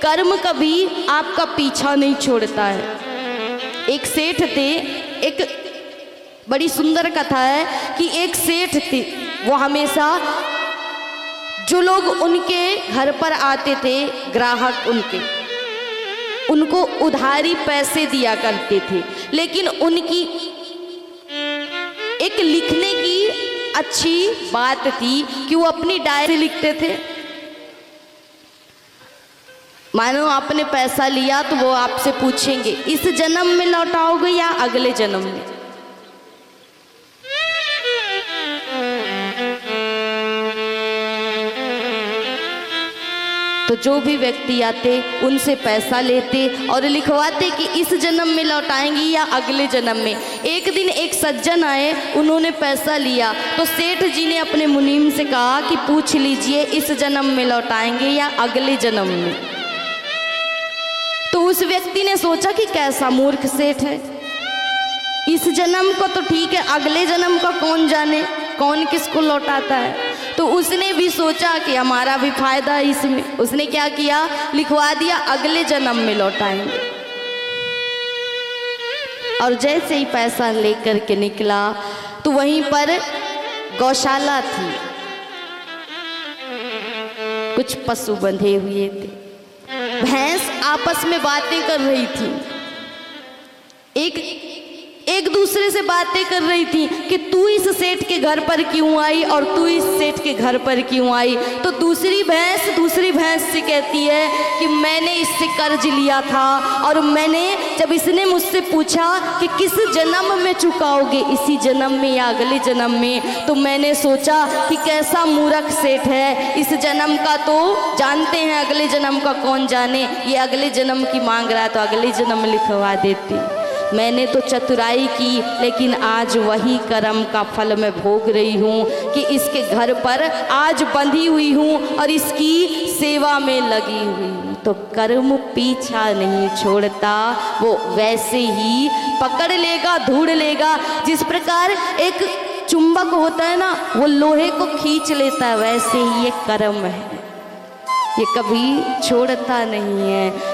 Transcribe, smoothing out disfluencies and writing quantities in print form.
कर्म कभी आपका पीछा नहीं छोड़ता है। एक सेठ थे, एक बड़ी सुंदर कथा है कि एक सेठ थे, वो हमेशा जो लोग उनके घर पर आते थे, ग्राहक उनको उधारी पैसे दिया करते थे। लेकिन उनकी एक लिखने की अच्छी बात थी कि वो अपनी डायरी लिखते थे। मानो आपने पैसा लिया तो वो आपसे पूछेंगे इस जन्म में लौटाओगे या अगले जन्म में। तो जो भी व्यक्ति आते उनसे पैसा लेते और लिखवाते कि इस जन्म में लौटाएंगे या अगले जन्म में। एक दिन एक सज्जन आए, उन्होंने पैसा लिया तो सेठ जी ने अपने मुनीम से कहा कि पूछ लीजिए इस जन्म में लौटाएंगे या अगले जन्म में। तो उस व्यक्ति ने सोचा कि कैसा मूर्ख सेठ है, इस जन्म को तो ठीक है, अगले जन्म का कौन जाने, कौन किसको लौटाता है। तो उसने भी सोचा कि हमारा भी फायदा है इसमें। उसने क्या किया, लिखवा दिया अगले जन्म में लौटाएंगे। और जैसे ही पैसा लेकर के निकला तो वहीं पर गौशाला थी, कुछ पशु बंधे हुए थे, भैंस आपस में बातें कर रही थी, एक दूसरे से बातें कर रही थी कि तू इस सेठ के घर पर क्यों आई और तू इस सेठ के घर पर क्यों आई। तो दूसरी भैंस से कहती है कि मैंने इससे कर्ज लिया था और मैंने जब इसने मुझसे पूछा कि किस जन्म में चुकाओगे, इसी जन्म में या अगले जन्म में, तो मैंने सोचा कि कैसा मूर्ख सेठ है, इस जन्म का तो जानते हैं, अगले जन्म का कौन जाने, ये अगले जन्म की मांग रहा है तो अगले जन्म में लिखवा देती। मैंने तो चतुराई की, लेकिन आज वही कर्म का फल मैं भोग रही हूँ कि इसके घर पर आज बंधी हुई हूँ और इसकी सेवा में लगी हुई हूँ। तो कर्म पीछा नहीं छोड़ता, वो वैसे ही पकड़ लेगा, ढूंढ लेगा। जिस प्रकार एक चुंबक होता है ना, वो लोहे को खींच लेता है, वैसे ही ये कर्म है, ये कभी छोड़ता नहीं है।